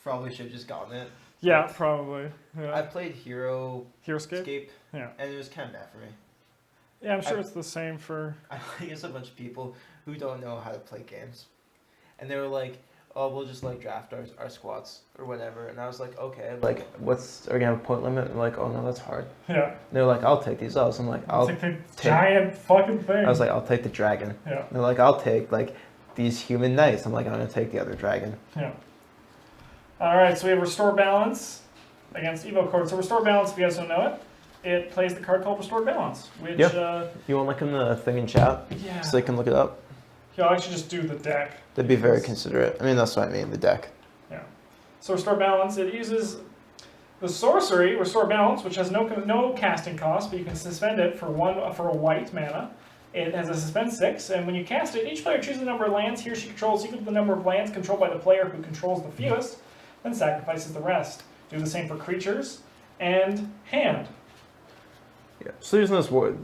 Probably should have just gotten it. Yeah, probably. Yeah. I played Hero Escape? Escape, Yeah. and it was kind of bad for me. Yeah, I'm sure it's the same for... I guess a bunch of people who don't know how to play games. And they were like, oh, we'll just like draft our squats or whatever. And I was like, okay, like, are we gonna have a point limit? And like, oh no, that's hard. Yeah. And they're like, I'll take these odds. I'm like, I'll take the giant fucking thing. I was like, I'll take the dragon. Yeah. And they're like, I'll take like these human knights. I'm like, I'm gonna take the other dragon. Yeah. Alright, so we have Restore Balance against Evo Chord. So Restore Balance, if you guys don't know it plays the card called Restore Balance, which... You want to look in the thing in chat? Yeah. So they can look it up? Yeah, I'll actually just do the deck. They'd be very considerate. I mean, that's what I mean, the deck. Yeah. So Restore Balance, it uses the sorcery, Restore Balance, which has no casting cost, but you can suspend it for a white mana. It has a suspend 6, and when you cast it, each player chooses the number of lands he or she controls equal to the number of lands controlled by the player who controls the fewest, then sacrifices the rest. Do the same for creatures and hand. Yeah. So there's this word.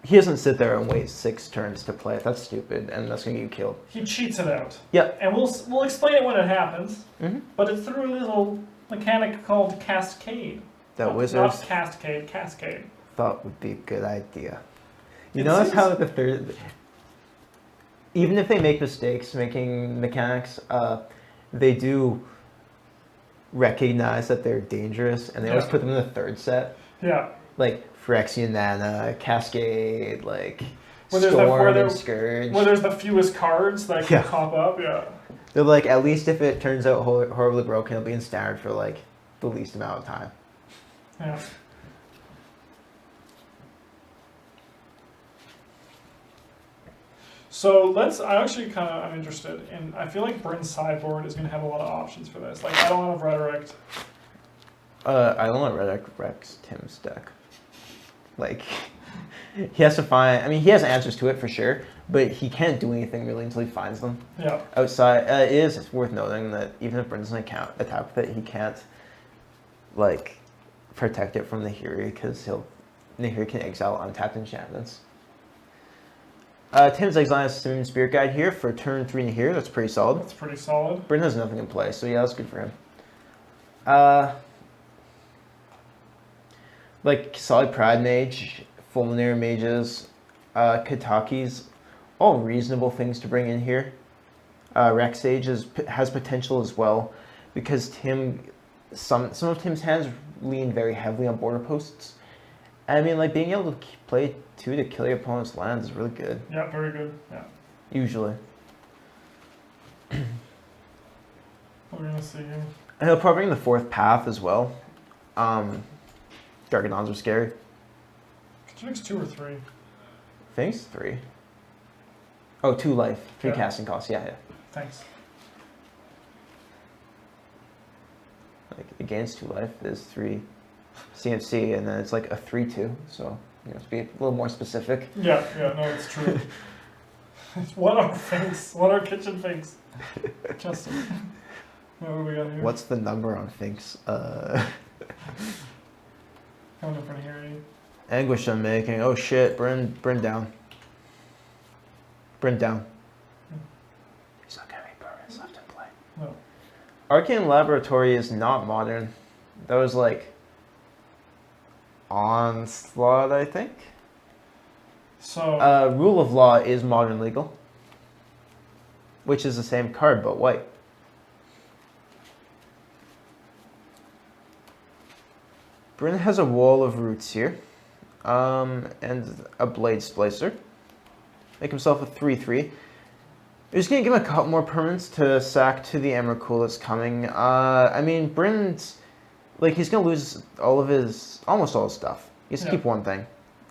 He doesn't sit there and wait 6 turns to play it. That's stupid, and that's gonna get you killed. He cheats it out. Yeah. And we'll explain it when it happens. Mm-hmm. But it's through a little mechanic called Cascade. That wizards not Cascade. thought would be a good idea. You notice how the third, even if they make mistakes making mechanics, they do recognize that they're dangerous, and they always put them in the third set. Yeah. Like Phyrexian Nana, Cascade, like where Storm and Scourge. Where there's the fewest cards that can pop up, yeah. They're like, at least if it turns out horribly broken, it'll be in standard for like the least amount of time. Yeah. So I'm interested in, I feel like Bryn's sideboard is going to have a lot of options for this. Like, I don't have Rhetoric. I don't want Rhetoric wrecks Tim's deck. Like, he has to find, I mean, he has answers to it for sure, but he can't do anything really until he finds them. Yeah. Outside, it's worth noting that even if Bryn doesn't attack with it, he can't, like, protect it from Nahiri, because Nahiri can exile untapped enchantments. Tim's exiling Simoon Spirit Guide here for turn 3 Nahiri. That's pretty solid. That's pretty solid. Bryn has nothing in play, so yeah, that's good for him. Like Solid Pride Mage, Fulminary Mages, Katakis, all reasonable things to bring in here. Rex Sage has potential as well, because some of Tim's hands lean very heavily on border posts. I mean, like, being able to play 2 to kill your opponent's lands is really good. Yeah, very good. Yeah. Usually. What are we gonna see here? And he'll probably bring the 4th Path as well. Gargadons are scary. Could you mix 2 or 3? I think it's 3. Oh, 2 life. 3 Yeah. casting costs. Yeah. Thanks. Like, against 2 life, there's 3 CMC, and then it's like a 3/2. So you have to be a little more specific. Yeah, no, it's true. What are things? What are kitchen things? Justin. What do we got here? What's the number on Finks? Coming in front of here, Anguish Unmaking. Oh shit, Bryn down. Bryn down. He's not gonna make permanents left in play. No. Arcane Laboratory is not modern. That was like Onslaught, I think. So Rule of Law is modern legal, which is the same card but white. Bryn has a Wall of Roots here, and a Blade Splicer. Make himself a 3/3. We're just gonna give him a couple more permanents to sack to the Emrakul that's coming. I mean, Bryn's, like, he's gonna lose almost all his stuff. He has to keep one thing,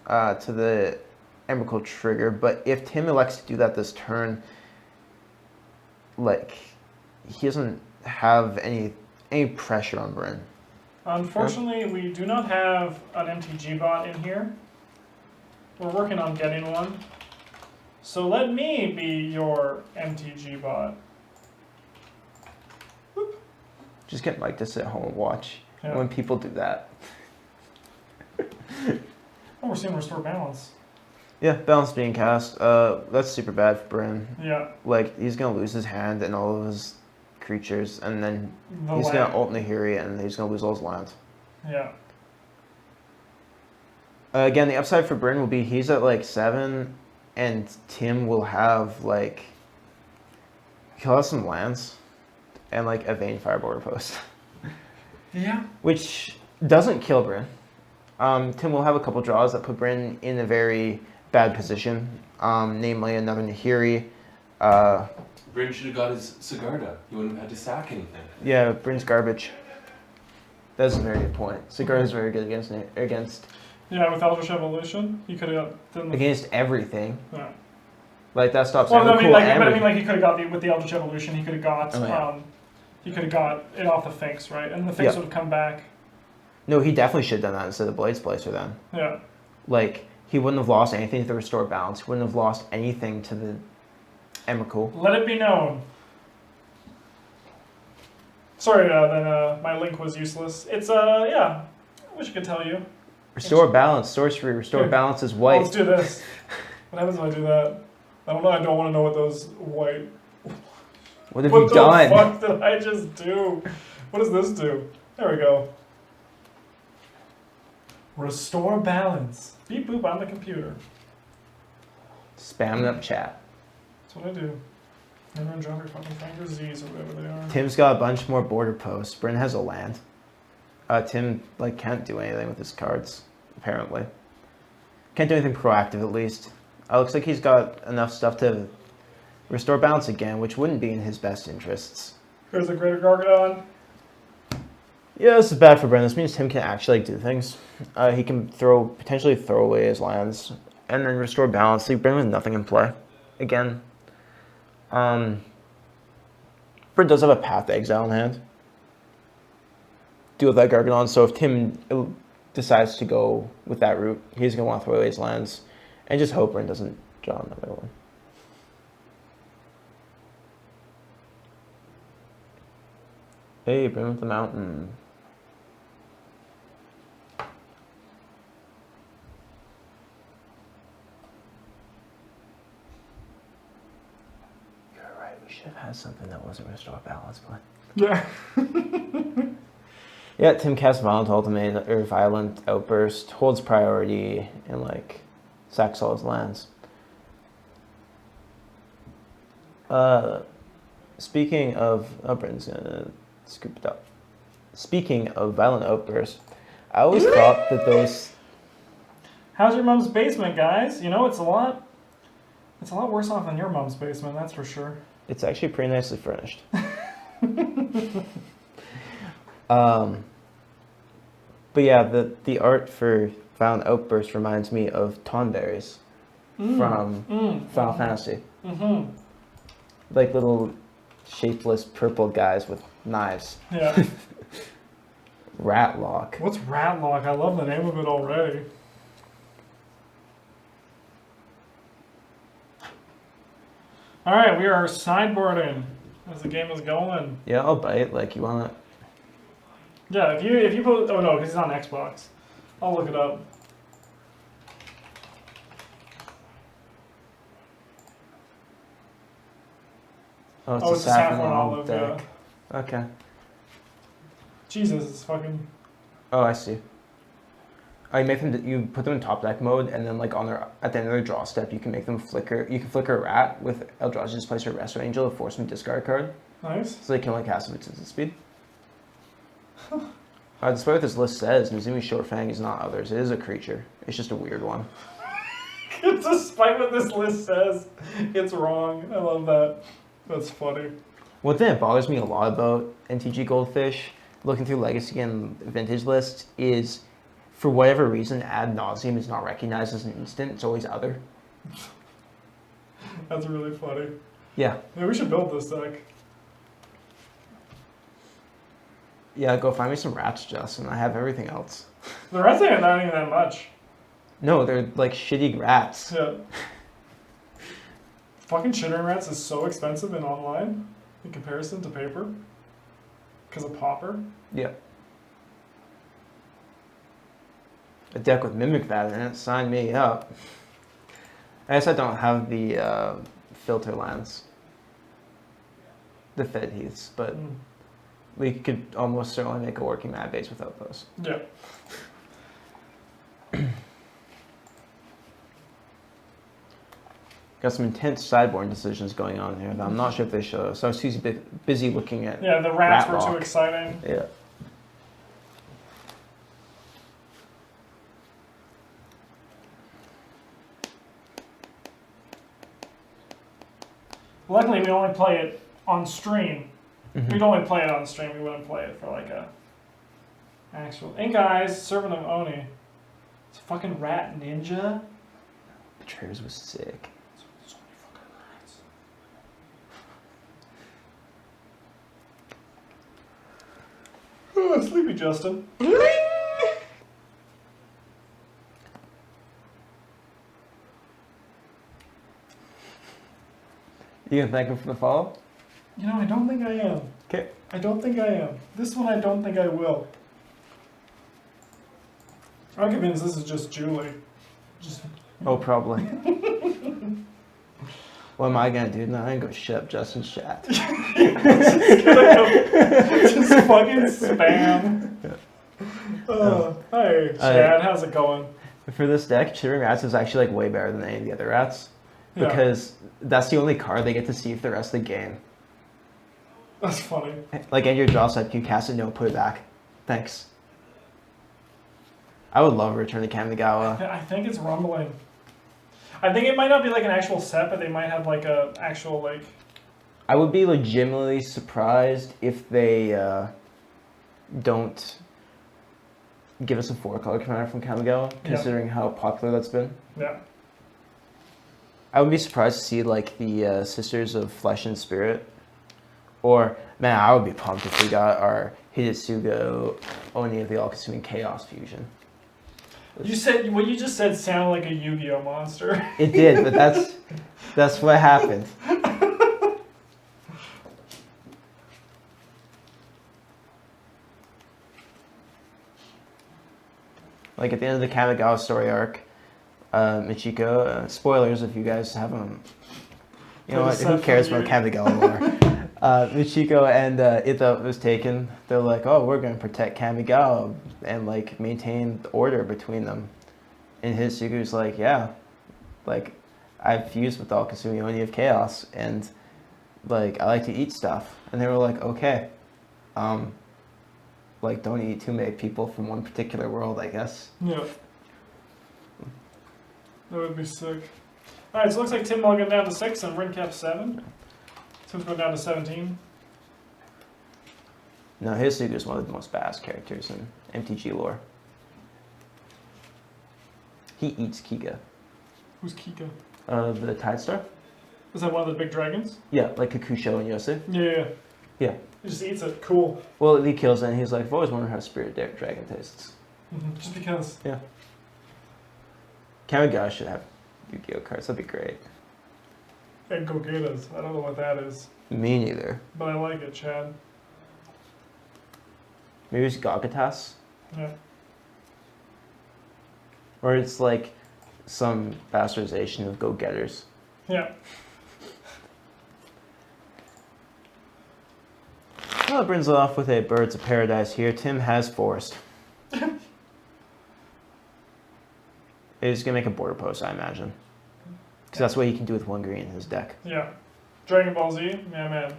to the Emrakul trigger. But if Tim elects to do that this turn, like, he doesn't have any pressure on Bryn. unfortunately, we do not have an MTG bot in here. We're working on getting one. So let me be your MTG bot. Whoop. Just get Mike to sit home and watch. Yeah. When people do that. Oh, we're seeing Restore Balance. Yeah, balance being cast. That's super bad for Bryn. Yeah. Like, he's gonna lose his hand and all of his creatures, and then The he's land. gonna ult Nahiri, and he's gonna lose all his lands. Yeah. Again, the upside for Bryn will be he's at like 7, and Tim will have like he'll have some lands, and like a Vayne Fire Border Post, Yeah. which doesn't kill Bryn. Tim will have a couple draws that put Bryn in a very bad position, namely another Nahiri. Bryn should have got his Sigarda. He wouldn't have had to sack anything. Yeah, Bryn's garbage. That's a very good point. Sigarda is very good against Yeah, with Eldritch Evolution, he could have done the. against everything. Yeah. Like that stops Well, I every mean, cool like, and but I mean, like, he could have got with the Eldritch Evolution, he could have got, Oh, yeah. he could have got it off the Finks, right? And the Finks Yeah. would have come back. No, he definitely should have done that instead of Blades Placer then. Yeah. Like, he wouldn't have lost anything to the Restore Balance. He wouldn't have lost anything to the Emrakul. Let it be known. Sorry, then my link was useless. It's yeah. I wish I could tell you. Restore Balance, Sorcery, Restore Okay. Balance is Oh, white. let's do this. What happens if I do that? I don't know. I don't want to know what those white. What have What you the done? fuck did I just do? What does this do? There we go. Restore balance. Beep boop on the computer. Spam up chat. That's what I do. Everyone drop your fucking Finder Z's or whatever they are. Tim's got a bunch more border posts. Bryn has a land. Tim like can't do anything with his cards, apparently. Can't do anything proactive at least. Looks like he's got enough stuff to restore balance again, which wouldn't be in his best interests. Here's a Greater Gargadon. Yeah, this is bad for Bryn. This means Tim can actually do things. He can potentially throw away his lands and then restore balance. Leave Bryn with nothing in play. Again. Bryn does have a Path to Exile in hand. Do have that Gargadon, so if Tim decides to go with that route, he's going to want to throw away his lands and just hope Bryn doesn't draw another one. Hey, Bryn with the mountain. You're right, we should have had something that wasn't restore balance, but... Yeah. Yeah, Tim casts Violent Ultimate or Violent Outburst, holds priority, and like sacks all his lands. Speaking of, Bryn's gonna scoop it up. Speaking of Violent Outburst, I always thought that those. How's your mom's basement, guys? You know, it's a lot worse off than your mom's basement, that's for sure. It's actually pretty nicely furnished. But yeah, the art for Violent Outburst reminds me of Tonberries from Final Fantasy. Mm-hmm. Like little shapeless purple guys with knives. Yeah. Ratlock. What's Ratlock? I love the name of it already. All right, we are sideboarding as the game is going. Yeah, I'll bite. Like, you want to... Yeah, if you put, oh no, because it's on Xbox. I'll look it up. Oh, it's Oh, a it's a saffron saffron olive, deck. yeah. Okay. Jesus, it's fucking. Oh, I see. Oh, you put them in top deck mode, and then like at the end of their draw step, you can make them flicker. You can flicker a rat with Eldrazi's Displacer Resto Angel to force them to discard a card, Nice. so they can only cast it with instant speed. Despite what this list says, Nazumi Shortfang is not others. It is a creature. It's just a weird one. Despite what this list says, it's wrong. I love that. That's funny. One thing that bothers me a lot about NTG Goldfish, looking through Legacy and Vintage lists, is for whatever reason, Ad Nauseam is not recognized as an instant. It's always other. That's really funny. Yeah. Yeah, we should build this deck. Yeah, go find me some rats, Justin. I have everything else. The rest of it not even that much. No, they're like shitty rats. Yeah. Fucking Chittering Rats is so expensive in online in comparison to paper. Because of Pauper. Yeah. A deck with Mimic Bat in it, sign me up. I guess I don't have the filter lands. the Fed Heaths, but we could almost certainly make a working mana base without those. Yeah. Got some intense sideboard decisions going on here that I'm not sure if they show. So I was too busy looking at. Yeah, the rats were Ratlock. too exciting. Yeah. Luckily, we only play it on stream. We'd only play it on stream. We wouldn't play it for like a actual. Ink Eyes, Servant of Oni. It's a fucking rat ninja. Betrayers was sick. So many fucking rats. Oh, sleepy Justin. You gonna thank him for the follow? You know, I don't think I am. Okay. I don't think I am. This one, I don't think I will. I'm convinced this is just Julie. Just Oh, probably. What am I gonna do? No, I ain't gonna shut up Justin's chat. just fucking spam. Hey, Chad, how's it going? For this deck, Chittering Rats is actually like way better than any of the other rats. Yeah. Because that's the only card they get to see for the rest of the game. That's funny. Like, end your draw step, you cast it, no, put it back. Thanks. I would love a Return to Kamigawa. I think it's rumbling. I think it might not be like an actual set, but they might have like a actual like. I would be legitimately surprised if they don't give us a 4-color commander from Kamigawa, considering how popular that's been. Yeah. I would be surprised to see like the Sisters of Flesh and Spirit. Or, man, I would be pumped if we got our Hidetsugu Oni of the All-Consuming Chaos fusion. You said what you just said sounded like a Yu-Gi-Oh monster. It did, but that's what happened. Like at the end of the Kamigawa story arc, Michiko, spoilers if you guys haven't, you know what, who cares about Kamigawa lore? Michiko and Ito was taken. They're like, oh, we're going to protect Kamigawa and like maintain the order between them. And Hidetsugu's like, yeah, like I've fused with the All-Consuming Oni of Chaos and like I like to eat stuff. And they were like, okay, like don't eat too many people from one particular world, I guess. Yeah. That would be sick. Alright, so it looks like Tim Mulligan down to 6 and Rincap 7. Tim's going down to 17. No, Hidetsugu is one of the most badass characters in MTG lore. He eats Kiga. Who's Kika? The Tide Star? Is that one of the big dragons? Yeah, like Kakusho and Yosei. Yeah. Yeah. He just eats it. Cool. Well, he kills it and he's like, I've always wondered how Spirit Dragon tastes. Just because. Yeah. Kamigawa should have Yu-Gi-Oh cards. That'd be great. And Gogetas. I don't know what that is. Me neither. But I like it, Chad. Maybe it's Gagatas? Yeah. Or it's like some bastardization of go-getters. Yeah. Well, it brings it off with a Birds of Paradise here. Tim has Forest. He's going to make a border post, I imagine. Because that's what he can do with 1 green in his deck. Yeah. Dragon Ball Z? Yeah, man.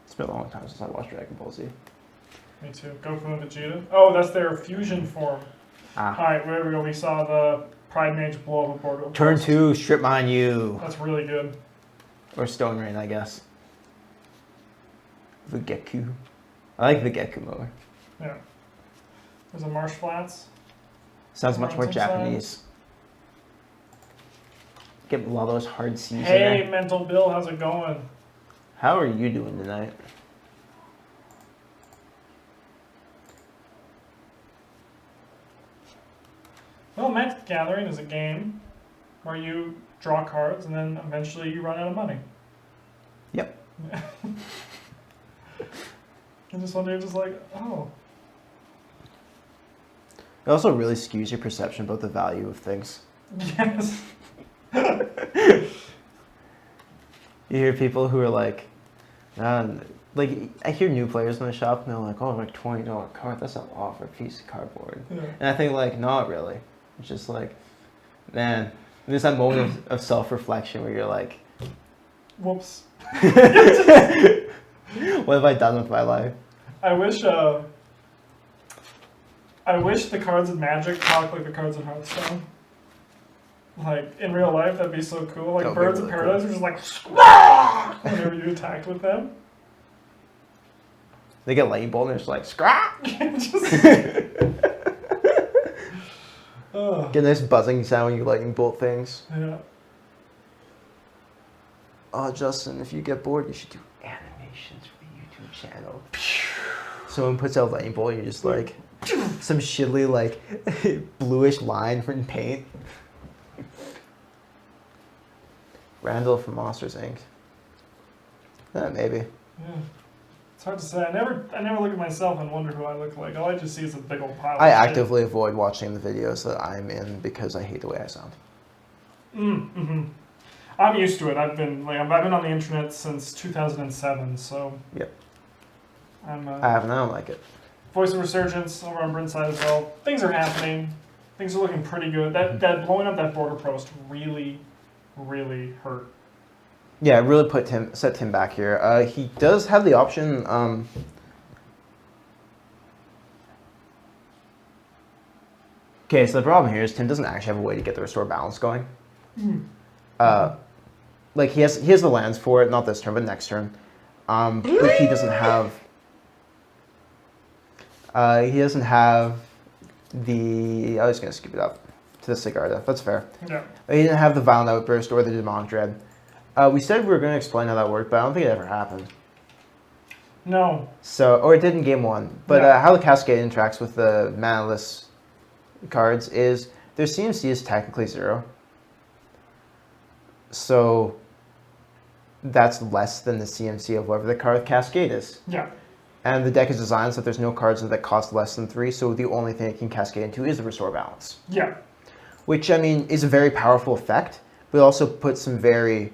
It's been a long time since I watched Dragon Ball Z. Me too. Goku and Vegeta. Oh, that's their fusion form. Ah. Alright, there we go. We saw the Pride Mage blow up a border. Turn 2, Strip Mine You. That's really good. Or Stone Rain, I guess. The Geku. I like the Geku more. Yeah. There's a Marsh Flats. Sounds much more Inside. Japanese. Get a lot of those hard C's in Hey, there. Mental Bill, how's it going? How are you doing tonight? Well, Magic the Gathering is a game where you draw cards and then eventually you run out of money. Yep. And this one day just like, oh. It also really skews your perception about the value of things. Yes. You hear people who are like, like I hear new players in the shop and they're like, oh, like $20 card, that's a lot for a piece of cardboard. Yeah. And I think like, not really. It's just like, man, there's that moment of self-reflection where you're like, Whoops. what have I done with my life? I wish the cards in Magic talk like the cards in Hearthstone. Like, in real life, that'd be so cool. Like, That would be Birds really of Paradise are just like, "Squawk!" whenever you attacked with them. They get lightning bolt and they're just like, scrap! Oh, Get a nice buzzing sound when you lightning bolt things. yeah. Oh, Justin, if you get bored, you should do animations for the YouTube channel. Someone puts out lightning bolt, and you're just like, some shittily, like, bluish line from paint. Randall from Monsters, Inc. Maybe. Yeah. It's hard to say. I never look at myself and wonder who I look like. All I just see is a big old pile of I shit. actively avoid watching the videos that I'm in because I hate the way I sound. Mm-hmm. I'm used to it. I've been on the internet since 2007, so. Yep. I haven't. I don't like it. Voice of Resurgence over on Bryn's side as well. Things are happening. Things are looking pretty good. That blowing up that border post really hurt. Yeah, it really set Tim back here. He does have the option. Okay, so the problem here is Tim doesn't actually have a way to get the restore balance going. Like he has the lands for it, not this turn, but next turn. But he doesn't have. He doesn't have the. I was gonna skip it up to the Sigarda. That's fair. Yeah. He didn't have the Violent Outburst or the Demonic Dread. We said we were going to explain how that worked, but I don't think it ever happened. No. So, or it did in game one. But Yeah. how the Cascade interacts with the manaless cards is their CMC is technically 0. So that's less than the CMC of whatever the card with Cascade is. Yeah. And the deck is designed so that there's no cards that cost less than 3, so the only thing it can cascade into is the Restore Balance. Yeah. Which, I mean, is a very powerful effect, but also puts some very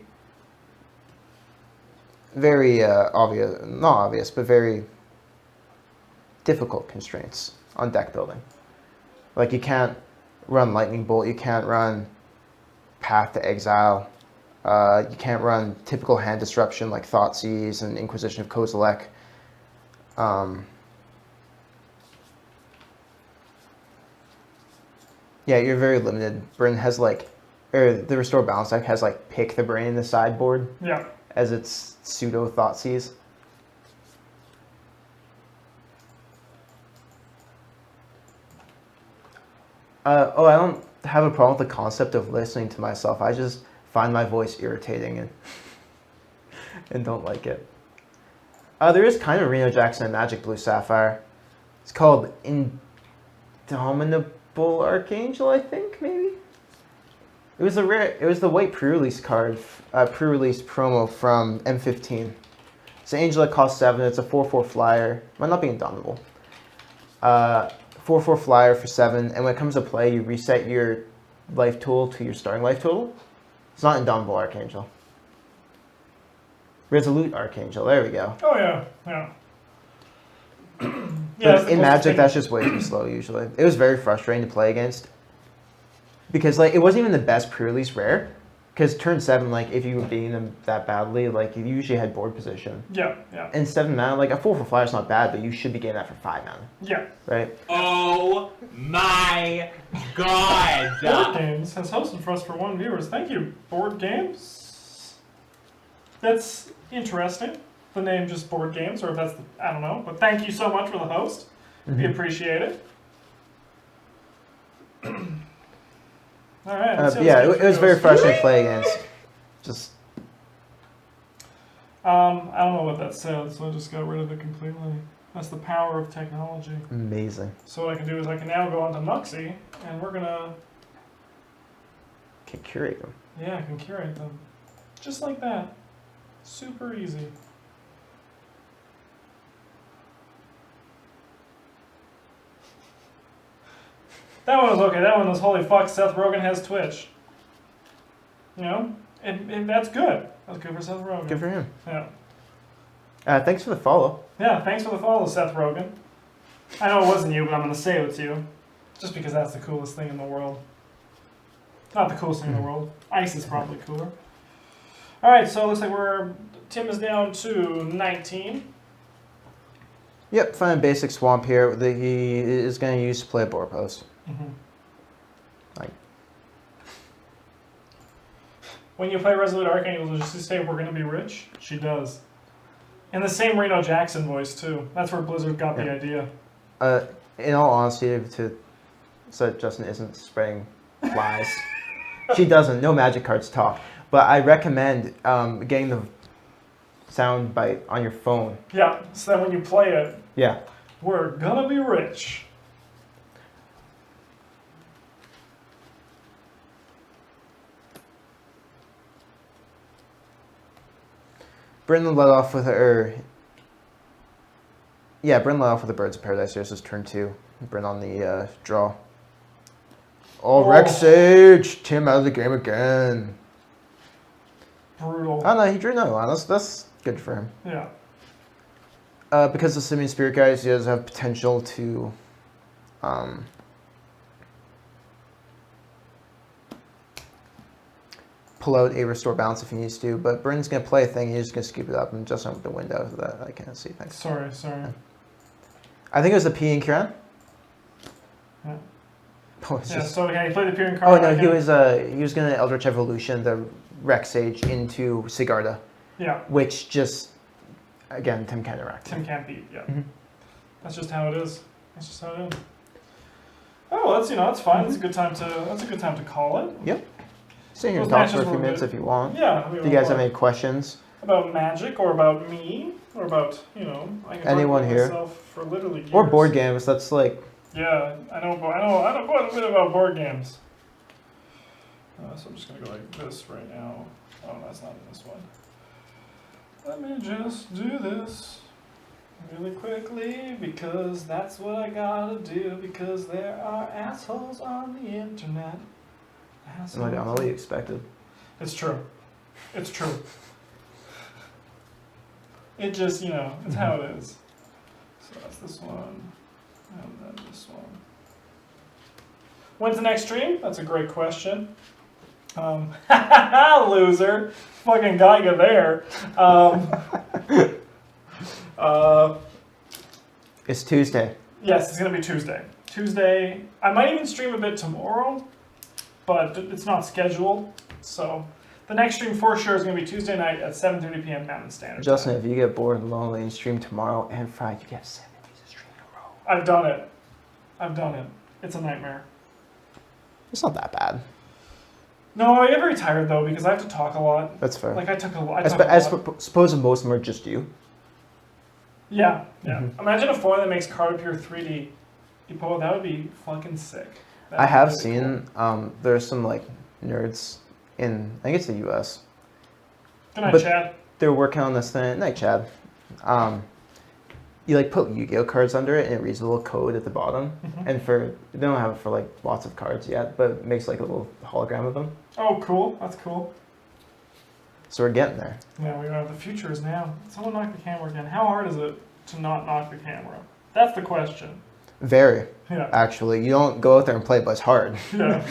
obvious, not obvious, but very difficult constraints on deck building. Like, you can't run Lightning Bolt, you can't run Path to Exile, you can't run typical hand disruption like Thoughtseize and Inquisition of Kozilek. Yeah, you're very limited. Bryn has like, or the Restore Balance deck has like Pick the Brain in the sideboard. Yeah. As its pseudo Thoughtseize. I don't have a problem with the concept of listening to myself. I just find my voice irritating and don't like it. There is kind of Reno Jackson and Magic Blue Sapphire. It's called Indomitable Archangel, I think, maybe? It was the white pre-release card, pre-release promo from M15. It's an angel that costs 7. It's a 4/4 flyer. Might not be indomitable. 4/4 flyer for 7, and when it comes to play, you reset your life total to your starting life total. It's not Indomitable Archangel. Resolute Archangel. There we go. Oh yeah. Yeah. But in Magic, that's just way too slow usually. It was very frustrating to play against. Because like it wasn't even the best pre-release rare. Because turn 7, like if you were beating them that badly, like you usually had board position. Yeah, yeah. And 7 mana, like a 4/4 flyer is not bad, but you should be getting that for 5 mana. Yeah. Right? Oh my god! Board Games has hosted for us for 1 viewers. Thank you, Board Games. That's interesting. The name just Board Games, or if that's I don't know. But thank you so much for the host. We appreciate it. All right. Yeah, it was very frustrating to play against. Just. I don't know what that said, so I just got rid of it completely. That's the power of technology. Amazing. So what I can do is I can now go onto Muxy, and we're gonna. Can curate them. Yeah, I can curate them, just like that. Super easy. That one was okay. That one was holy fuck. Seth Rogen has Twitch. You know, And that's good. That's good for Seth Rogen. Good for him. Yeah. Thanks for the follow. Yeah, thanks for the follow, Seth Rogen. I know it wasn't you, but I'm going to say it's you. Just because that's the coolest thing in the world. Not the coolest thing in the world. Ice is probably cooler. Alright, so it looks like Tim is down to 19. Yep, find a basic swamp here that he is going to use to play a board post. Mm-hmm. Like, when you play Resolute Archangel, does she say we're going to be rich? She does. In the same Reno Jackson voice, too. That's where Blizzard got the idea. in all honesty, so that Justin isn't spraying flies. She doesn't. No magic cards talk. But I recommend getting the sound bite on your phone. Yeah, so that when you play it, Yeah. we're gonna be rich. Bryn led off with Bryn led off with the Birds of Paradise. Here's his turn 2. Bryn on the draw. Oh, Rex Sage! Tim out of the game again. Brutal. Oh no, he drew another one. That's good for him. Yeah. Because the Simian Spirit guys, he does have potential to pull out a restore balance if he needs to, but Bryn's going to play a thing, he's just going to scoop it up and just open the window so that I can't see things. Sorry. I think it was the P and Kiran. Yeah. Oh, it's just... So he played the Peering card. Oh no, he was going to Eldritch Evolution the Rex Sage into Sigarda. Yeah. Which just, again, Tim can't interact. Tim can't beat, yeah. Mm-hmm. That's just how it is. Oh, well, that's fine. That's a good time to call it. Yep. Stay here and Those talk for a matches few were minutes good. if you want. Yeah. Do you guys have any questions? About Magic or about me or about, I can Anyone talk about here? myself for literally years. Or board games, that's like... Yeah, I know quite a bit about board games. So I'm just going to go like this right now. Oh, that's not in this one. Let me just do this really quickly because that's what I gotta do because there are assholes on the internet. I'm not what you expected. It's true. It's true. It just, it's how it is. So that's this one, and then this one. When's the next stream? That's a great question. Loser. Fucking got you there. It's Tuesday. Yes, it's going to be Tuesday. Tuesday, I might even stream a bit tomorrow, but it's not scheduled. So the next stream for sure is going to be Tuesday night at 7:30 p.m. Mountain Standard Justin, Time. if you get bored and lonely and stream tomorrow and Friday, you get 7 days of stream in a row. I've done it. It's a nightmare. It's not that bad. No, I get very tired though because I have to talk a lot. That's fair. Like I talk a lot. I suppose most of them are just you. Yeah. Mhm. Imagine a foil that makes card appear 3D. That would be fucking sick. I have seen, there's some like nerds in, I think it's the US. Good night, but Chad. they're working on this thing. Night, Chad. You like put Yu-Gi-Oh cards under it and it reads a little code at the bottom. Mhm. And they don't have it for like lots of cards yet, but it makes like a little hologram of them. Oh, cool. That's cool. So we're getting there. Yeah, we are. The future is now. Someone knock the camera again. How hard is it to not knock the camera? That's the question. Very, Yeah. actually. You don't go out there and play, but it's hard. Yeah.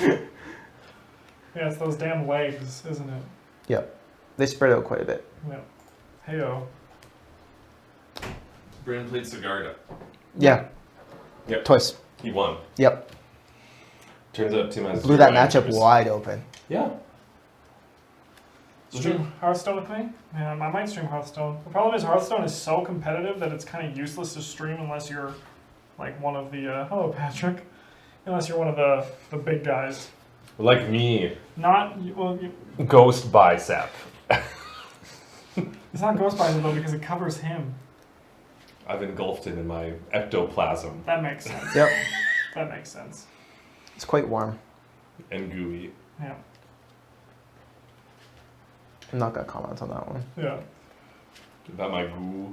Yeah, it's those damn legs, isn't it? Yep. They spread out quite a bit. Yeah. Hey-oh. Brandon played Sigarda. Yeah. Yep. Twice. He won. Yep. Turns out Tim has Blew that matchup wide open. Yeah. Stream Hearthstone with me? Yeah, I might stream Hearthstone. The problem is Hearthstone is so competitive that it's kind of useless to stream unless you're like one of the, hello Patrick, unless you're one of the big guys. Like me. Not, Ghost bicep. it's not Ghost Biter though because it covers him. I've engulfed him in my ectoplasm. That makes sense. Yep. That makes sense. It's quite warm. And gooey. Yeah. I'm not going to comment on that one. Yeah. About my goo.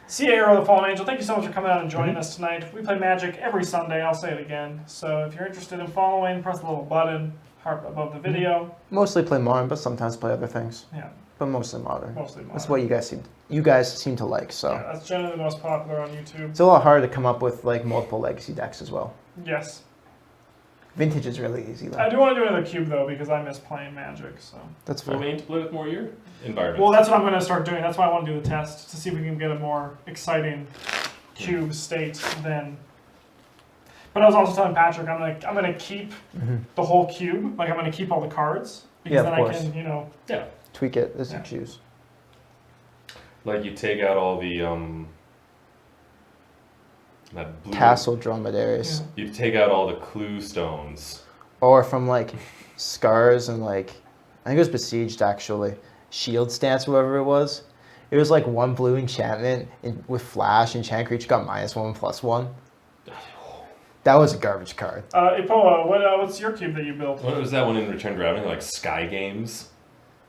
CA Arrow the Fallen Angel, thank you so much for coming out and joining us tonight. We play Magic every Sunday, I'll say it again. So if you're interested in following, press the little button. Harp above the video. Mostly play modern, but sometimes play other things. Yeah, But mostly modern. mostly modern. That's what you guys seem to like. So Yeah, that's generally the most popular on YouTube. it's a lot harder to come up with like multiple legacy decks as well. Yes. Vintage is really easy though. I do want to do another cube though because I miss playing Magic. So. That's Well, fair. we need to play with more your environment. Well, that's what I'm going to start doing. That's why I want to do the test to see if we can get a more exciting cube state than. But I was also telling Patrick, I'm gonna keep the whole cube. Like I'm gonna keep all the cards because Yeah, then of I course. can, yeah. Tweak it as Yeah. you choose. Like you take out all the that blue. Tassel dromedaries. You take out all the clue stones. Or from like Scars and like I think it was Besieged actually. Shield Stance, whatever it was. It was like one blue enchantment with flash, enchant creature got -1/+1. That was a garbage card. Ipoa, what's your cube that you built? What was that one in Return to Ravnica? Like Sky Games?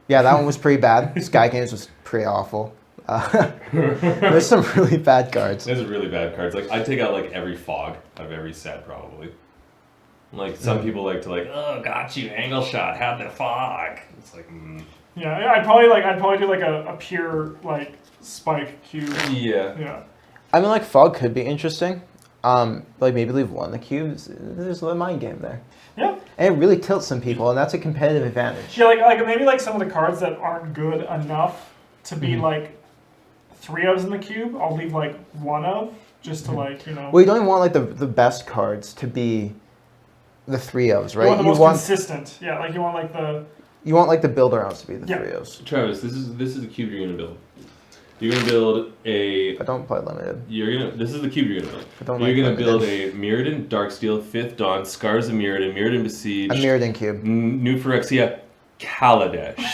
Yeah, that one was pretty bad. Sky Games was pretty awful. There's some really bad cards. Those are really bad cards. Like I'd take out like every fog out of every set probably. Like some people like to oh, got you, angle shot, had the fog. It's like, Yeah, I'd probably do like a pure like spike cube. yeah. Yeah. I mean, like Fog could be interesting. Like maybe leave one of the cubes. There's a mind game there, Yeah. and it really tilts some people, and that's a competitive advantage. Yeah, like maybe like some of the cards that aren't good enough to be like 3 ofs in the cube. I'll leave like 1 of just to like Well, you don't even want like the best cards to be the 3 ofs, right? You want the most consistent. Yeah, like you want like the builder rounds to be the Yeah. 3 ofs. Travis, this is the cube you're gonna build. You're gonna build a. I don't play limited. This is the cube you're gonna build. I don't You're like gonna limited. build a Mirrodin Darksteel, 5th Dawn, Scars of Mirrodin Besieged, A Mirrodin cube. New Phyrexia, Kaladesh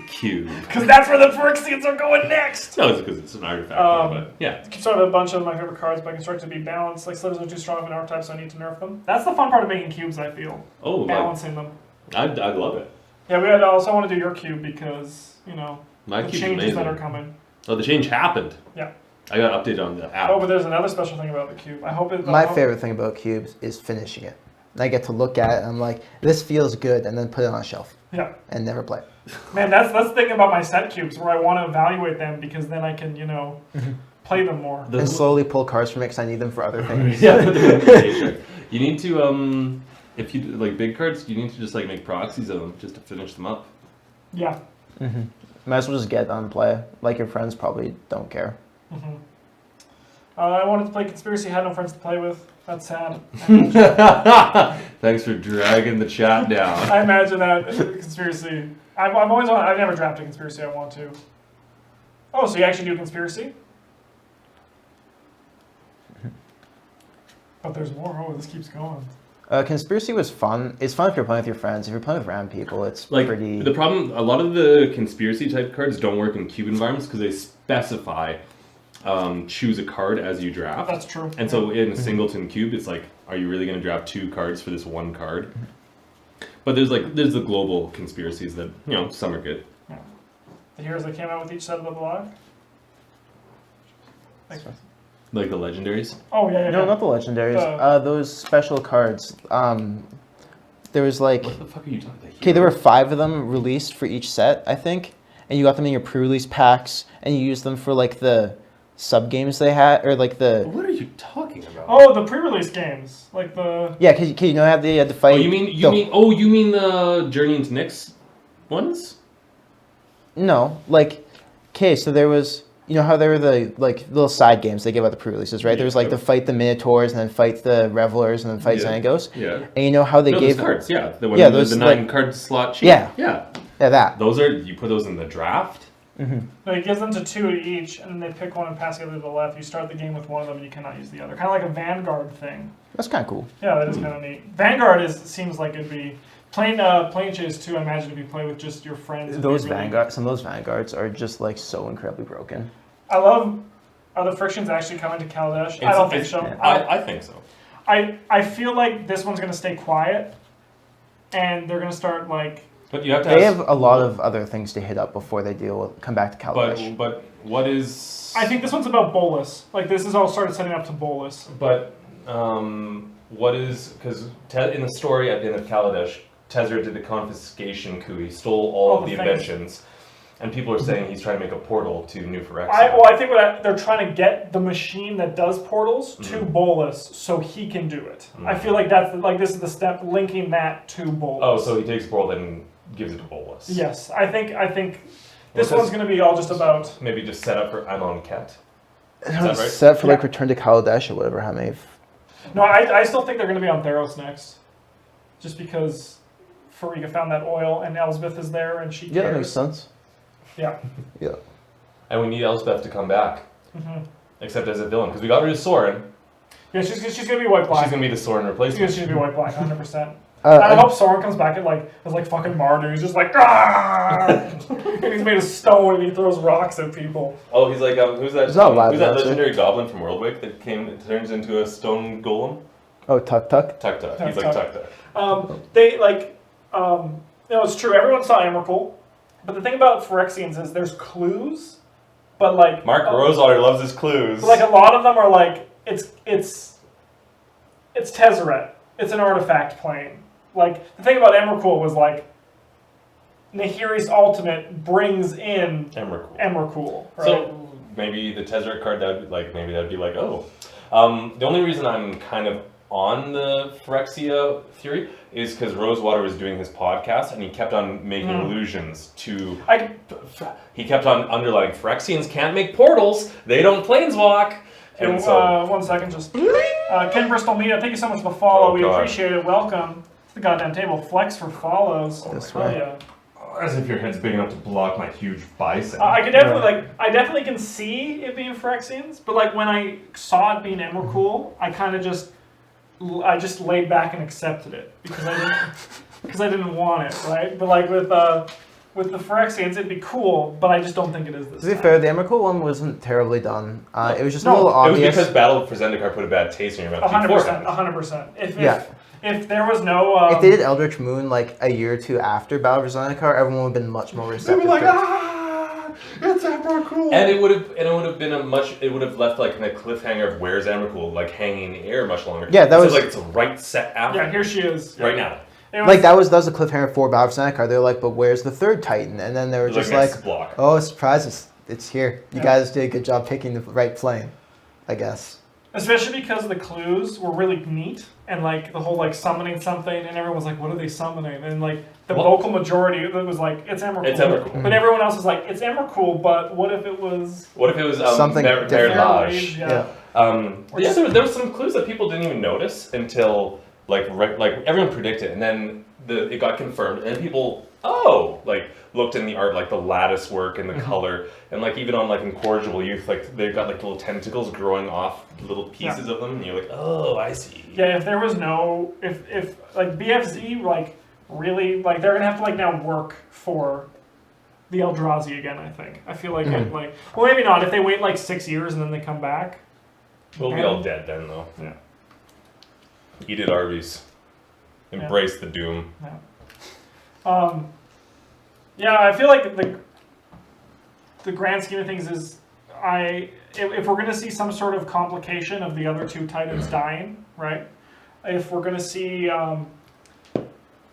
cube. because that's where the Phyrexians are going next. No, it's because it's an artifact, but yeah. You can start with a bunch of my favorite cards, but I construct to be balanced. Like slivers are too strong of an archetype, so I need to nerf them. That's the fun part of making cubes, I feel. Oh, like, Balancing them. I love it. Yeah, we had also want to do your cube because, My the cube's changes amazing. that are coming. Oh, the change happened. Yeah. I got updated on the app. Oh, but there's another special thing about the cube. I hope it. My favorite thing about cubes is finishing it. I get to look at it and I'm like, this feels good, and then put it on a shelf Yeah. and never play it. Man, that's the thing about my set cubes, where I want to evaluate them because then I can, play them more. And slowly pull cards from it because I need them for other things. Yeah, put them in the rotation. You need to if you do, like big cards, you need to just like make proxies of them just to finish them up. Yeah. Might as well just get on play. Like your friends probably don't care. I wanted to play Conspiracy, had no friends to play with. That's sad. Thanks for dragging the chat down. I imagine that Conspiracy. I've never drafted Conspiracy. I want to. Oh, so you actually do Conspiracy? But there's more. Oh, this keeps going. Conspiracy was fun. It's fun if you're playing with your friends. If you're playing with random people, it's Like pretty... the problem, a lot of the conspiracy type cards don't work in cube environments because they specify choose a card as you draft. That's true. And so in a singleton cube, it's like, are you really going to draft 2 cards for this one card? But there's the global conspiracies that some are good. Yeah. The heroes that came out with each set of the block. Like the legendaries. Oh yeah. No, not the legendaries. Those special cards. There was like... What the fuck are you talking about? Okay, there were 5 of them released for each set, I think. And you got them in your pre-release packs, and you used them for like the sub-games they had, or like the... What are you talking about? Oh, the pre-release games, like the. Yeah, cause you know how they had to fight... Oh, you mean the Journey into Nyx ones? No, like... Okay, so there was... You know how there were the like little side games they give out the pre-releases, right? Yeah, there was like the fight the Minotaurs and then fight the Revelers and then fight Zangos. Yeah. And you know how they those gave... cards, yeah. The one Yeah, with those, the like- 9 card slot sheet. Yeah. Yeah. Yeah, that. Those are, you put those in the draft? No, he gives them to 2 each, and then they pick one and pass the other to the left. You start the game with one of them, and you cannot use the other. Kind of like a Vanguard thing. That's kind of cool. Yeah, that is kind of neat. Vanguard seems like it'd be plane chase 2. I imagine if you play with just your friends. it'd be Those really- some of those Vanguards are just like so incredibly broken. I love. Are the frictions actually coming to Kaladesh? I don't think so. I think so. I feel like this one's gonna stay quiet, and they're gonna start like. But you have to They ask, have a lot of other things to hit up before they come back to Kaladesh. but what is... I think this one's about Bolus. Like this is all started setting up to Bolus. But what is... Because in the story at the end of Kaladesh, Tezzeret did a confiscation coup. He stole all All of the the things. inventions, and people are saying he's trying to make a portal to New Phyrexia. I think they're trying to get the machine that does portals to Mhm. Bolus so he can do it. I Mhm. feel like that's like this is the step linking that to Bolus. Oh, so he takes the portal and gives it to Bolus. Yes, I think this Well, one's going to be all just about. Maybe just set up for Amonkhet. Is that right? Set for like Yeah. Return to Kaladesh or whatever. How many? No, I still think they're going to be on Theros next, just because Farika found that oil and Elsbeth is there and she Yeah, that cares. makes sense. Yeah. Yeah. And we need Elspeth to come back, hmm except as a villain, because we got rid of Soren. Yeah, she's going to be white black. She's gonna be the Soren She's replacement. going to be white black, 100%. And I hope Soren comes back and as like fucking Mardu. He's just like, ah! And he's made of stone and he throws rocks at people. Oh, he's like who's that? He's not allowed Who's that to answer. legendary goblin from Worldwake that turns into a stone golem? Oh, Tuk Tuk. Tuk Tuk. He's Tuk like Tuk. Tuk Tuk. They it's true. Everyone saw Emrakul, but the thing about Phyrexians is there's clues, but like Mark Rosewater loves his clues. but, like a lot of them are like it's Tezzeret. It's an artifact plane. Like the thing about Emrakul was like Nahiri's ultimate brings in Emrakul. Emrakul. Right? So maybe the Tezzeret card that'd be like oh. The only reason I'm kind of on the Phyrexia theory is because Rosewater was doing his podcast and he kept on making allusions to. He kept on underlining Phyrexians can't make portals. They don't planeswalk. And so 1 second, just Ken Bristol Media. Thank you so much for the follow. Oh, we God. appreciate it. Welcome to the goddamn table. Flex for follows. This Hell way. yeah. as if your head's big enough to block my huge bicep. I could definitely I definitely can see it being Phyrexians, but like when I saw it being Emrakul, I kind of just laid back and accepted it because I didn't want it, right? But like with the Phyrexians, it'd be cool, but I just don't think it is this To be time. fair, the Emrakul one wasn't terribly done. It was just a No, little It was obvious. because Battle for Zendikar put a bad taste in your mouth. 100%, 100%. Yeah. If there was no If they did Eldritch Moon like a year or two after Battle for Zendikar, everyone would have been much more receptive. They'd be like, to it. it's Emrakul. And it would have been it would have left like in a cliffhanger of where's Emrakul like hanging in the air much longer. Yeah, that This was- is like it's a right set after. yeah, here she is. Right now. It was, Like that was a cliffhanger for Battle for Zendikar. They were like, but where's the third Titan? And then they were It was just next like, block. oh, surprise, it's here. You Yeah. guys did a good job picking the right plane, I guess. especially because the clues were really neat and like the whole like summoning something and everyone was like, what are they summoning? And like the What? vocal majority it was like, it's Emrakul. It's Emrakul. But everyone else was like, it's Emrakul, but what if it was What if it was Something different. Berlage? Yeah. Yeah, there was some clues that people didn't even notice until like everyone predicted, and then it got confirmed, and people looked in the art, like the lattice work and the color, and like even on like Incorrigible Youth, like they've got like little tentacles growing off little pieces of them, and you're like, oh, I see. Yeah, if there was no, if like BFZ, like really, like they're gonna have to like now work for the Eldrazi again. I think. I feel like it, like, well, maybe not. If they wait like 6 years and then they come back. We'll be all dead then, though. Yeah. Eat it, Arby's. Embrace the doom. Yeah, I feel like the grand scheme of things is if we're gonna see some sort of complication of the other two Titans dying, right? If we're gonna see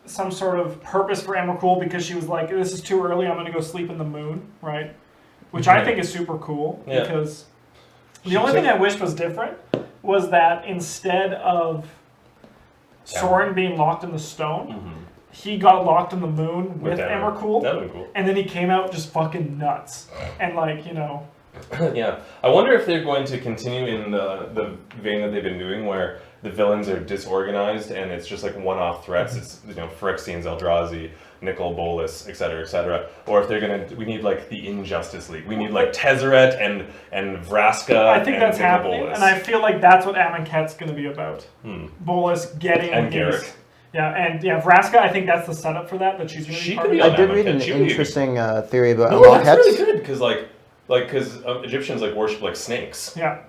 some sort of purpose for Emrakul because she was like, this is too early, I'm gonna go sleep in the moon, right? Which I think is super cool because the only thing I wished was different was that instead of Soren being locked in the stone, he got locked in the moon with Emrakul, That would be cool. and then he came out just fucking nuts. And like, you know... Yeah. I wonder if they're going to continue in the vein that they've been doing where the villains are disorganized and it's just like one-off threats. It's, Phyrexians, Eldrazi, Nicol Bolas, etc. Or if they're going to... We need like the Injustice League. We need like Tezzeret and Vraska I think and that's Nicol happening, Bolas. and I feel like that's what Amonkhet's going to be about. Bolas getting... And Garrick. Vraska, I think that's the setup for that she's going to be She part could of be it. I did Amonkhet, read an she would be- interesting theory about No, that's Amonkhet. really good because because Egyptians like worship like snakes. Yeah.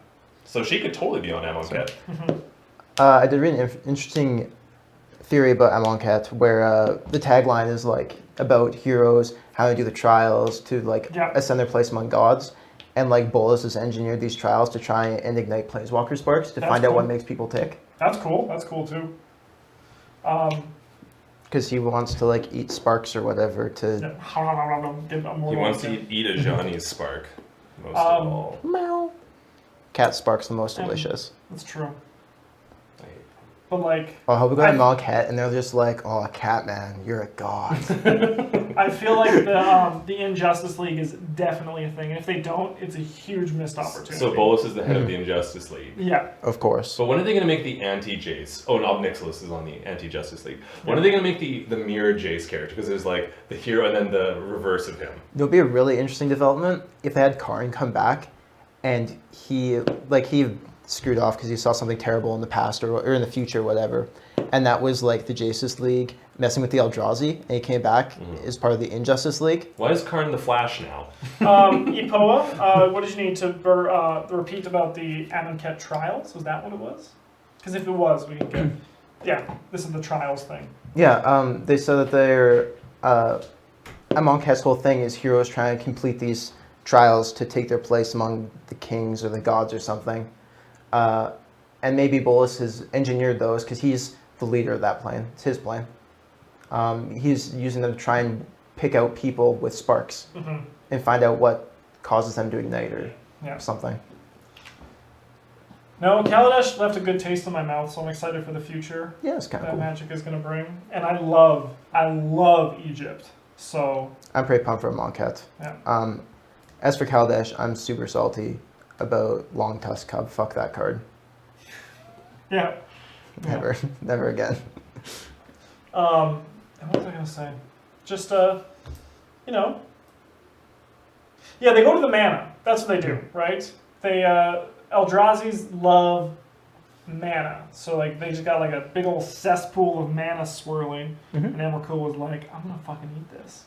So she could totally be on Amonkhet. I did read an interesting theory about Amonkhet where the tagline is like about heroes, how to do the trials to ascend their place among gods. And like Bolas has engineered these trials to try and ignite Planeswalker sparks to That's find out cool. what makes people tick. That's cool. That's cool too. because he wants to like eat sparks or whatever to. Yeah. He wants to eat a Johnny's spark most of all. Meow. Cat sparks the most Um, delicious. That's true. I hate But like, Oh, I hope we got I- a mall cat, and they're just like, "Oh, cat man, you're a god." I feel like the Injustice League is definitely a thing, and if they don't, it's a huge missed opportunity. So Bolus is the head of the Injustice League. Yeah. Of course. But when are they going to make the anti-Jace? Oh, no, Nicholas is on the anti-Justice League. When are they going to make the mirror Jace character? Because there's like the hero and then the reverse of him. It would be a really interesting development if they had Karn come back, and he screwed off because he saw something terrible in the past or in the future, or whatever, and that was like the Justice League messing with the Eldrazi, and he came back as part of the Injustice League. Why is Karn the Flash now? Ipoa, what did you need to repeat about the Amonkhet trials? Was that what it was? Because if it was, we can get. Yeah, this is the trials thing. Yeah, they said that they're Amonkhet's whole thing is heroes trying to complete these trials to take their place among the kings or the gods or something. And maybe Bolus has engineered those because he's the leader of that plan. It's his plan. He's using them to try and pick out people with sparks and find out what causes them to ignite or something. No, Kaladesh left a good taste in my mouth, so I'm excited for the future Yeah, it's kind of that cool. Magic is going to bring. And I love Egypt. So, I'm pretty pumped for Amonkhet. yeah. As for Kaladesh, I'm super salty about Long Tusk Cub. Fuck that card. Yeah. Never, never again. What was I going to say? Just, you know. Yeah, they go to the mana. That's what they do, right? They, Eldrazi's love mana. So, like, they just got, like, a big old cesspool of mana swirling. And Emrakul was like, I'm going to fucking eat this.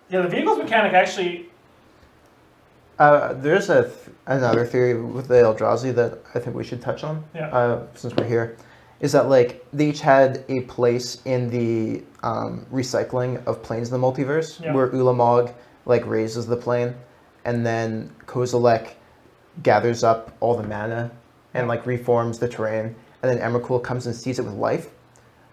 Yeah, the vehicles mechanic actually... There's another theory with the Eldrazi that I think we should touch on, since we're here, is that like they each had a place in the recycling of planes in the multiverse, where Ulamog like raises the plane, and then Kozilek gathers up all the mana and like reforms the terrain, and then Emrakul comes and sees it with life,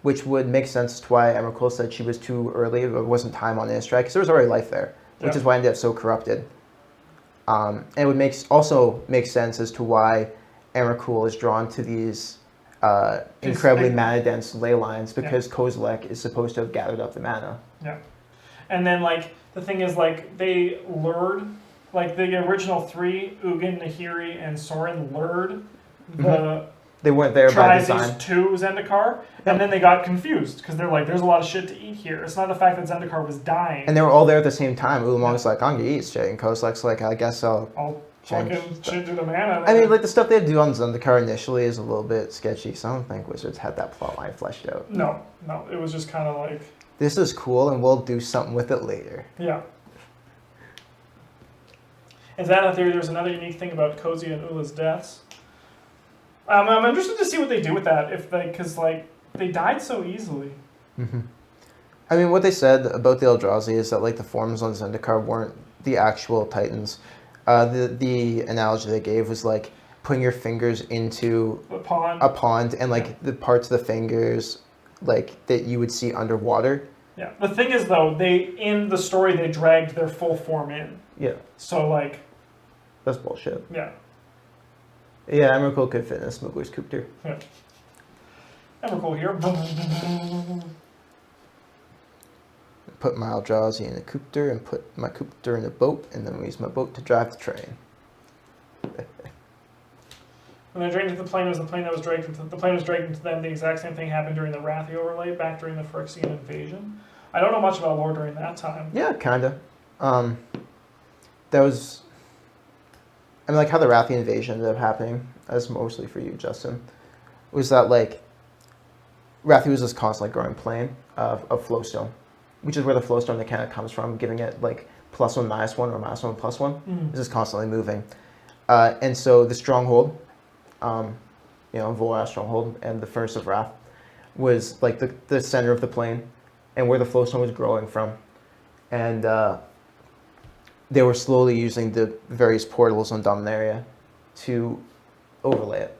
which would make sense to why Emrakul said she was too early, or it wasn't time on Innistrad, because there was already life there, which is why it ended up so corrupted. And it would also make sense as to why Emrakul is drawn to these incredibly mana-dense ley lines, because Kozilek is supposed to have gathered up the mana. Yeah. And then, like, the thing is, like, they lured, like, the original three, Ugin, Nahiri, and Sorin lured the They weren't there by design. Trizes to Zendikar, and then they got confused, because they're like, there's a lot of shit to eat here. It's not the fact that Zendikar was dying. And they were all there at the same time. Ulamog's like, I'm gonna eat shit, and Kozilek's like, I guess I'll fucking change the mana. I mean, like, the stuff they do on Zendikar initially is a little bit sketchy, so I don't think Wizards had that plotline fleshed out. No, it was just kind of like... This is cool, and we'll do something with it later. Yeah. Is that a theory? There's another unique thing about Cozy and Ula's deaths. I'm interested to see what they do with that, because like they died so easily. I mean, what they said about the Eldrazi is that like the forms on Zendikar weren't the actual Titans. The analogy they gave was like putting your fingers into A pond. a pond, and like the parts of the fingers like that you would see underwater. Yeah. The thing is, though, in the story they dragged their full form in. Yeah, So like, that's bullshit. yeah. Yeah, Emrakul could fit in a smuggler's cooter. Yeah. Emrakul here. Put my Eldrazi in a cooter and put my cooter in a boat, and then we use my boat to drive the train. When they dragged into the plane, it was the plane that was dragged into the plane was dragged into them. The exact same thing happened during the Wrathy overlay back during the Phyrexian invasion. I don't know much about lore during that time. Yeah, kinda. That was, I mean, like how the Wrathy invasion ended up happening, as mostly for you, Justin, was that like Wrathy was this constantly growing plane of Flowstone, which is where the Flowstone mechanic comes from, giving it like +1/-1 or -1/+1. It's just constantly moving. And so the stronghold, Volrath's stronghold and the Furnace of Wrath was like the center of the plane and where the Flowstone was growing from. And they were slowly using the various portals on Dominaria to overlay it.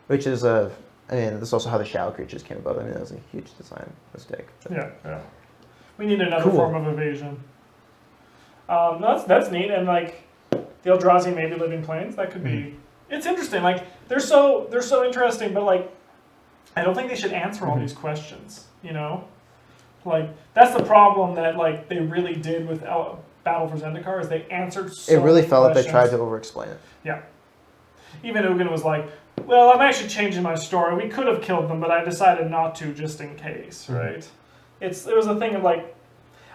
Which is a I mean, that's also how the shadow creatures came about. I mean, that was a huge design mistake. Yeah, yeah. We need another Cool. form of evasion. That's neat, and like the Eldrazi maybe living planes. That could be. It's interesting. Like they're so interesting, but like I don't think they should answer all these questions. You know, like that's the problem that like they really did with Battle for Zendikar is they answered. So It really many felt like they questions. tried to over-explain it. Yeah. Even Ugin was like, well, I'm actually changing my story. We could have killed them, but I decided not to just in case, right? It was a thing of like,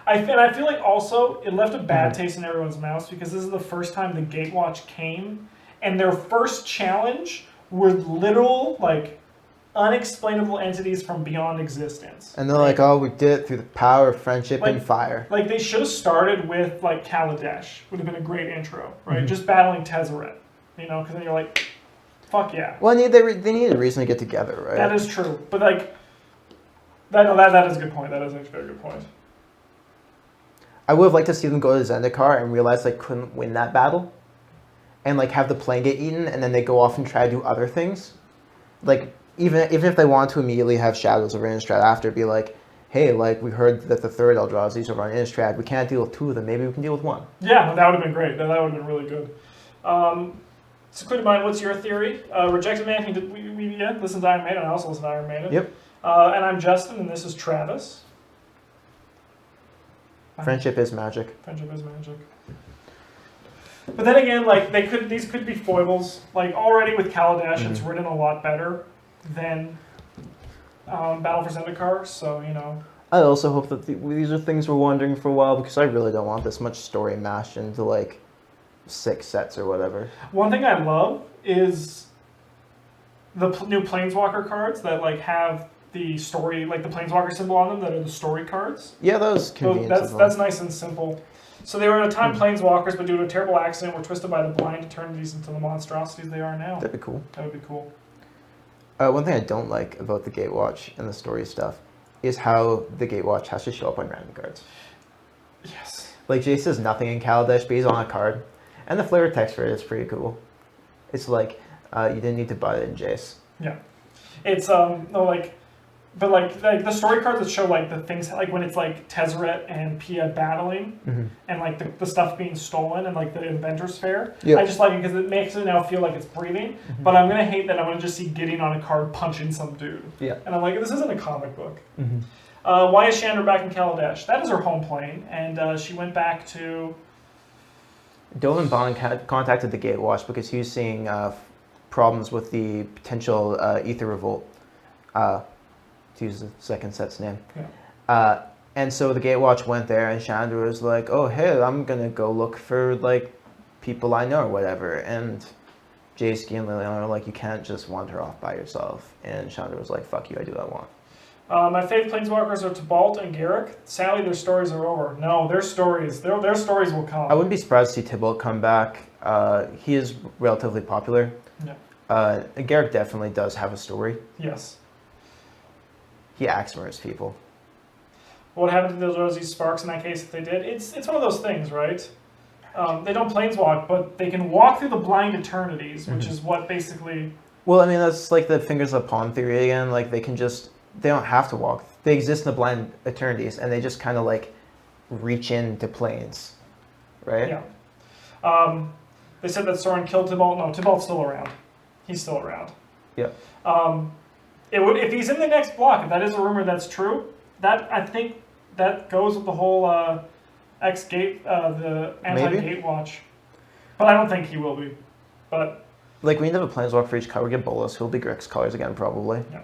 I feel like also it left a bad taste in everyone's mouth because this is the first time the Gatewatch came, and their first challenge were literal, like, unexplainable entities from beyond existence. And they're like, oh, we did it through the power of friendship Like- and fire. Like, they should have started with, like, Kaladesh. Would have been a great intro, right? Just battling Tezzeret, you know? Because then you're like, fuck yeah. Well, they needed a reason to get together, right? That is true. But, like, that is a good point. That is actually a good point. I would have liked to see them go to Zendikar and realize they couldn't win that battle. And, like, have the plane get eaten, and then they go off and try to do other things. Like, even if they want to immediately have Shadows over Innistrad after, be like, hey, like, we heard that the third Eldrazi's over on Innistrad. We can't deal with two of them. Maybe we can deal with one. Yeah, that would have been great. That would have been really good. So, Quid Mind, what's your theory? Rejected Man, we listen to Iron Maiden. I also listen to Iron Maiden. Yep. And I'm Justin, and this is Travis. Friendship is magic. Friendship is magic. But then again, like these could be foibles. Like already with Kaladesh, it's written a lot better than Battle for Zendikar. So you know. I also hope that these are things we're wondering for a while because I really don't want this much story mashed into like 6 sets or whatever. One thing I love is the new Planeswalker cards that like have the story, like the Planeswalker symbol on them that are the story cards. Yeah, that was So convenient. that's nice and simple. So they were at a time Planeswalkers, but due to a terrible accident, were twisted by the blind eternities into the monstrosities they are now. That'd be cool. That would be cool. One thing I don't like about the Gatewatch and the story stuff is how the Gatewatch has to show up on random cards. Yes. Like, Jace does nothing in Kaladesh, but he's on a card. And the flavor text for it is pretty cool. It's like, you didn't need to buy it in Jace. Yeah. It's no like, but like the story cards that show like the things like when it's like Tezzeret and Pia battling and like the stuff being stolen and like the Inventors Fair. Yep. I just like it because it makes it now feel like it's breathing. But I'm gonna hate that I'm gonna just see Gideon on a card punching some dude. Yeah. And I'm like, this isn't a comic book. Why is Chandra back in Kaladesh? That is her home plane, and she went back to. Dovin Bond contacted the Gatewatch because he was seeing problems with the potential Ether Revolt, to use the second set's name. Yeah. And so the Gatewatch went there, and Chandra was like, oh, hey, I'm going to go look for, like, people I know or whatever. And Jace and Liliana are like, you can't just wander off by yourself. And Chandra was like, fuck you, I do what I want. My favorite Planeswalkers are Tibalt and Garruk. Sadly, their stories are over. No, their stories will come. I wouldn't be surprised to see Tybalt come back. He is relatively popular. Yeah. Garruk definitely does have a story. Yes. He Axmers people. What happened to those Rosy Sparks in that case if they did? It's one of those things, right? They don't planeswalk, but they can walk through the blind eternities, which is what basically... Well, I mean, that's like the Fingers of Pawn theory again. Like, they don't have to walk. They exist in the blind eternities, and they just kind of, like, reach into planes, right? Yeah. They said that Sorin killed Tybalt. No, Tybalt's still around. He's still around. Yeah. If he's in the next block, if that is a rumor that's true, that I think that goes with the whole X-Gate, the anti-Gate watch. But I don't think he will be. But Like, we need to have a planeswalk for each color. We get Bolas, who'll be Grix colors again, probably. yeah.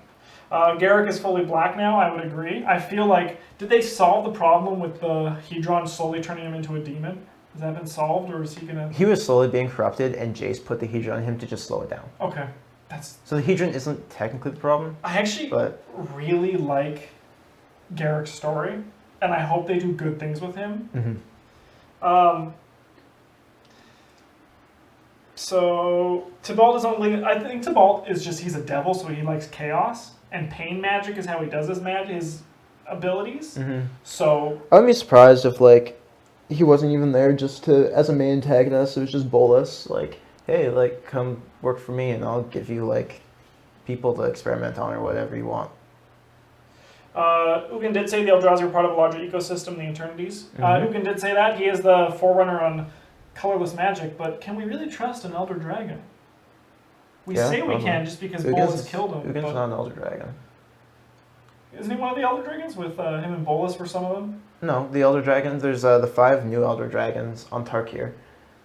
Garruk is fully black now, I would agree. I feel like, did they solve the problem with the Hedron slowly turning him into a demon? Has that been solved, or is he gonna... He was slowly being corrupted, and Jace put the Hedron on him to just slow it down. Okay. That's... So the Hedron isn't technically the problem. I actually But really like Garrick's story, and I hope they do good things with him. So Tybalt is only... I think Tybalt is just... He's a devil, so he likes chaos, and pain magic is how he does his abilities. So... I would be surprised if, like, he wasn't even there just to, as a main antagonist. It was just Bolas, like, hey, like, come work for me, and I'll give you, like, people to experiment on or whatever you want. Ugin did say the Eldrazi are part of a larger ecosystem, the Eternities. Mhm. Ugin did say that. He is the forerunner on colorless magic, but can we really trust an Elder Dragon? We Yeah, say we probably. can just because Bolas killed him. Ugin's But not an Elder Dragon. isn't he one of the Elder Dragons with him and Bolas for some of them? No, the Elder Dragons, there's the 5 new Elder Dragons on Tarkir.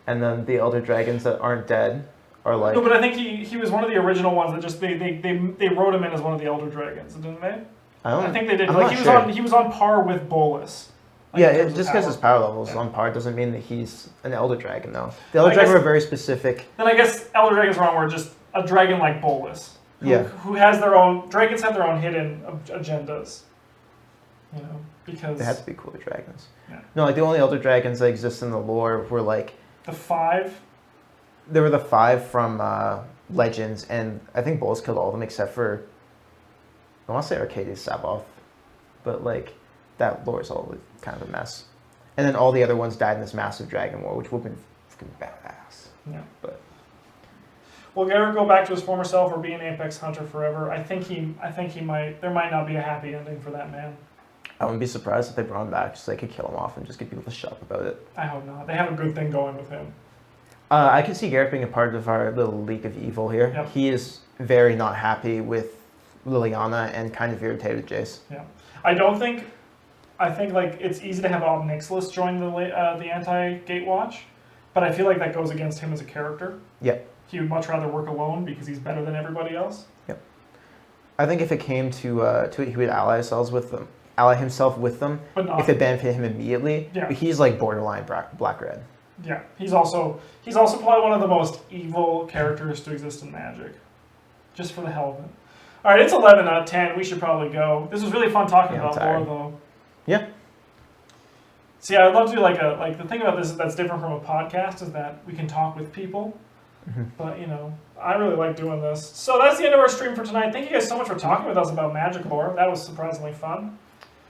And then the Elder Dragons that aren't dead are like... No, but I think he was one of the original ones that just they wrote him in as one of the Elder Dragons, didn't they? I think they did. I'm Like not he was on par with Bolas. Like, yeah, in terms of just because power. his power level is Yeah. on par doesn't mean that he's an Elder Dragon, though. The Elder I Dragon guess- are very specific. Then I guess Elder Dragons wrong. We're just a dragon like Bolas. Yeah. Who has their own... Dragons have their own hidden agendas. You know, because... They had to be cooler dragons. Yeah. No, like the only Elder Dragons that exist in the lore were like... The 5... There were the 5 from Legends, and I think Bolas killed all of them except for... I want to say Arcadius Saboth. But like, that lore is all kind of a mess. And then all the other ones died in this massive dragon war, which would have been fucking badass. Yeah. But Will Garrett go back to his former self or be an Apex Hunter forever? I think he might. There might not be a happy ending for that man. I wouldn't be surprised if they brought him back so they could kill him off and just get people to shut up about it. I hope not. They have a good thing going with him. I can see Garrett being a part of our little league of evil here. Yep. He is very not happy with Liliana and kind of irritated with Jace. Yeah. I think like it's easy to have Obnixilis join the anti-Gatewatch, but I feel like that goes against him as a character. Yep. He would much rather work alone because he's better than everybody else. I think if it came to it, he would ally himself with them But not. if it benefited him immediately. Yeah. But he's like borderline black-red. Yeah. He's also probably one of the most evil characters to exist in Magic. Just for the hell of it. All right, it's 11 out of 10. We should probably go. This was really fun talking Yeah, I'm about tired. lore, though. Yeah. See, I'd love to do like the thing about this that's different from a podcast is that we can talk with people. Mhm. But I really like doing this. So that's the end of our stream for tonight. Thank you guys so much for talking with us about Magic lore. That was surprisingly fun.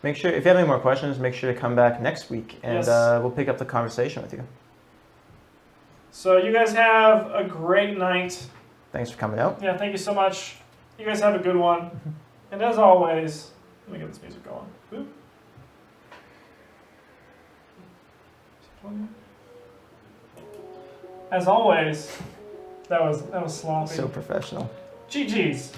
Make sure, if you have any more questions, make sure to come back next week and Yes. we'll pick up the conversation with you. So you guys have a great night. Thanks for coming out. Yeah, thank you so much. You guys have a good one. And as always, let me get this music going. Boop. As always, that was sloppy. So professional. GG's.